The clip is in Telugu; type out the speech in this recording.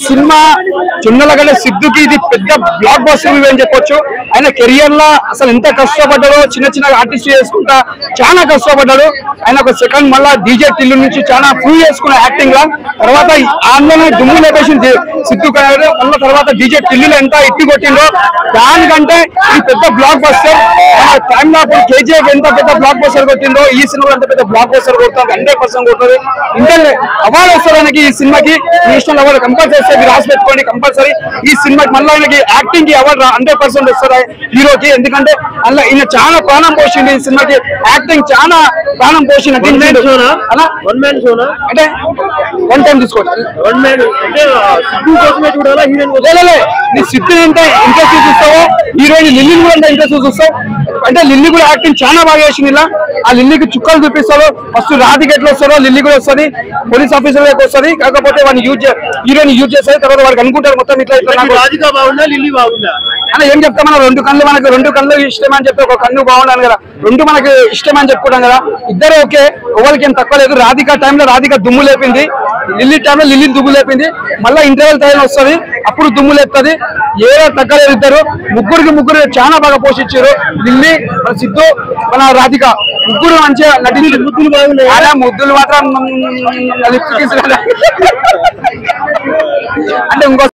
సినిమా చిన్నలగడ్డ సిద్ధుకి ఇది పెద్ద బ్లాక్ బస్టర్ మూవీ అని చెప్పొచ్చు. ఆయన కెరియర్ లో అసలు ఎంత కష్టపడ్డాడో, చిన్న చిన్న ఆర్టిస్ట్ చేసుకుంటా చాలా కష్టపడ్డాడు. ఆయన ఒక సెకండ్ మళ్ళా డీజే టిల్లు నుంచి చాలా ప్రూవ్ చేసుకున్న యాక్టింగ్ లా. తర్వాత అందులోనే దుమ్ము లేపేసింది సిద్ధు గారు. మళ్ళీ తర్వాత డీజే టిల్లులో ఎంత ఎత్తి కొట్టిందో దానికంటే ఈ పెద్ద బ్లాక్ బస్టర్. టైమ్ లో కేజీఎఫ్ ఎంత పెద్ద బ్లాక్ బస్టర్ కొట్టిందో ఈ సినిమా ఎంత పెద్ద బ్లాక్ బస్టర్ కొడుతుంది. 100% కొడుతుంది. ఇంటర్ అవార్డు వస్తుంది ఈ సినిమాకి. నేషనల్ అవార్డు కంపల్సరీ రాసి పెట్టుకోండి. కంపల్సరీ ఈ సినిమాకి మళ్ళీ ఆయనకి యాక్టింగ్ కి అవార్డు 100% వస్తుంది హీరోకి. ఎందుకంటే అలా ఈయన చాలా ప్రాణం పోసింది ఈ సినిమాకి. యాక్టింగ్ చాలా ప్రాణం పోసింది. అంటే వన్ టైం తీసుకోవచ్చు. నీ సిద్ధు అంటే ఇంట్రెస్ట్ చూస్తావో హీరోయిన్ లిల్లీని కూడా ఇంట్రెస్ట్ చూస్తావు. అంటే లిల్లీ కూడా యాక్టింగ్ చాలా బాగా చేసింది. ఇలా ఆ లిల్లీకి చుక్కలు చూపిస్తాడు. ఫస్ట్ రాధిక ఎట్లా వస్తారో లిల్లీ కూడా వస్తుంది. పోలీస్ ఆఫీసర్ వస్తుంది. కాకపోతే వాడిని హీరోని యూజ్ చేస్తారు. తర్వాత వాడికి అనుకుంటారు మొత్తం ఇట్లా రాధిక బాగుందా లిల్లీ బాగుందా అని ఏం చెప్తాం. మనం మనకు రెండు కళ్ళు ఇష్టం అని చెప్పి ఒక కన్ను బాగుండాలి కదా. రెండు మనకు ఇష్టం అని చెప్పుకుంటాం కదా. ఇద్దరు ఓకే, ఎవరికి ఏం తక్కువ లేదు. రాధిక టైంలో రాధిక దుమ్ము లేపింది. లిల్లీ టైంలో లిల్లీ దుమ్ము లేపింది. మళ్ళీ ఇంటర్వెల్ టైం వస్తుంది, అప్పుడు దుమ్ము లేపుతుంది. ఏదో తగ్గలేదు. ఇద్దరు ముగ్గురు చాలా బాగా పోషించారు. లిల్లీ, మన సిద్ధు, మన రాధిక ముగ్గురు మంచిగా నటించారు. ముద్దులు బాగున్నాయి. ముద్దులు మాత్రం అంటే ఇంకో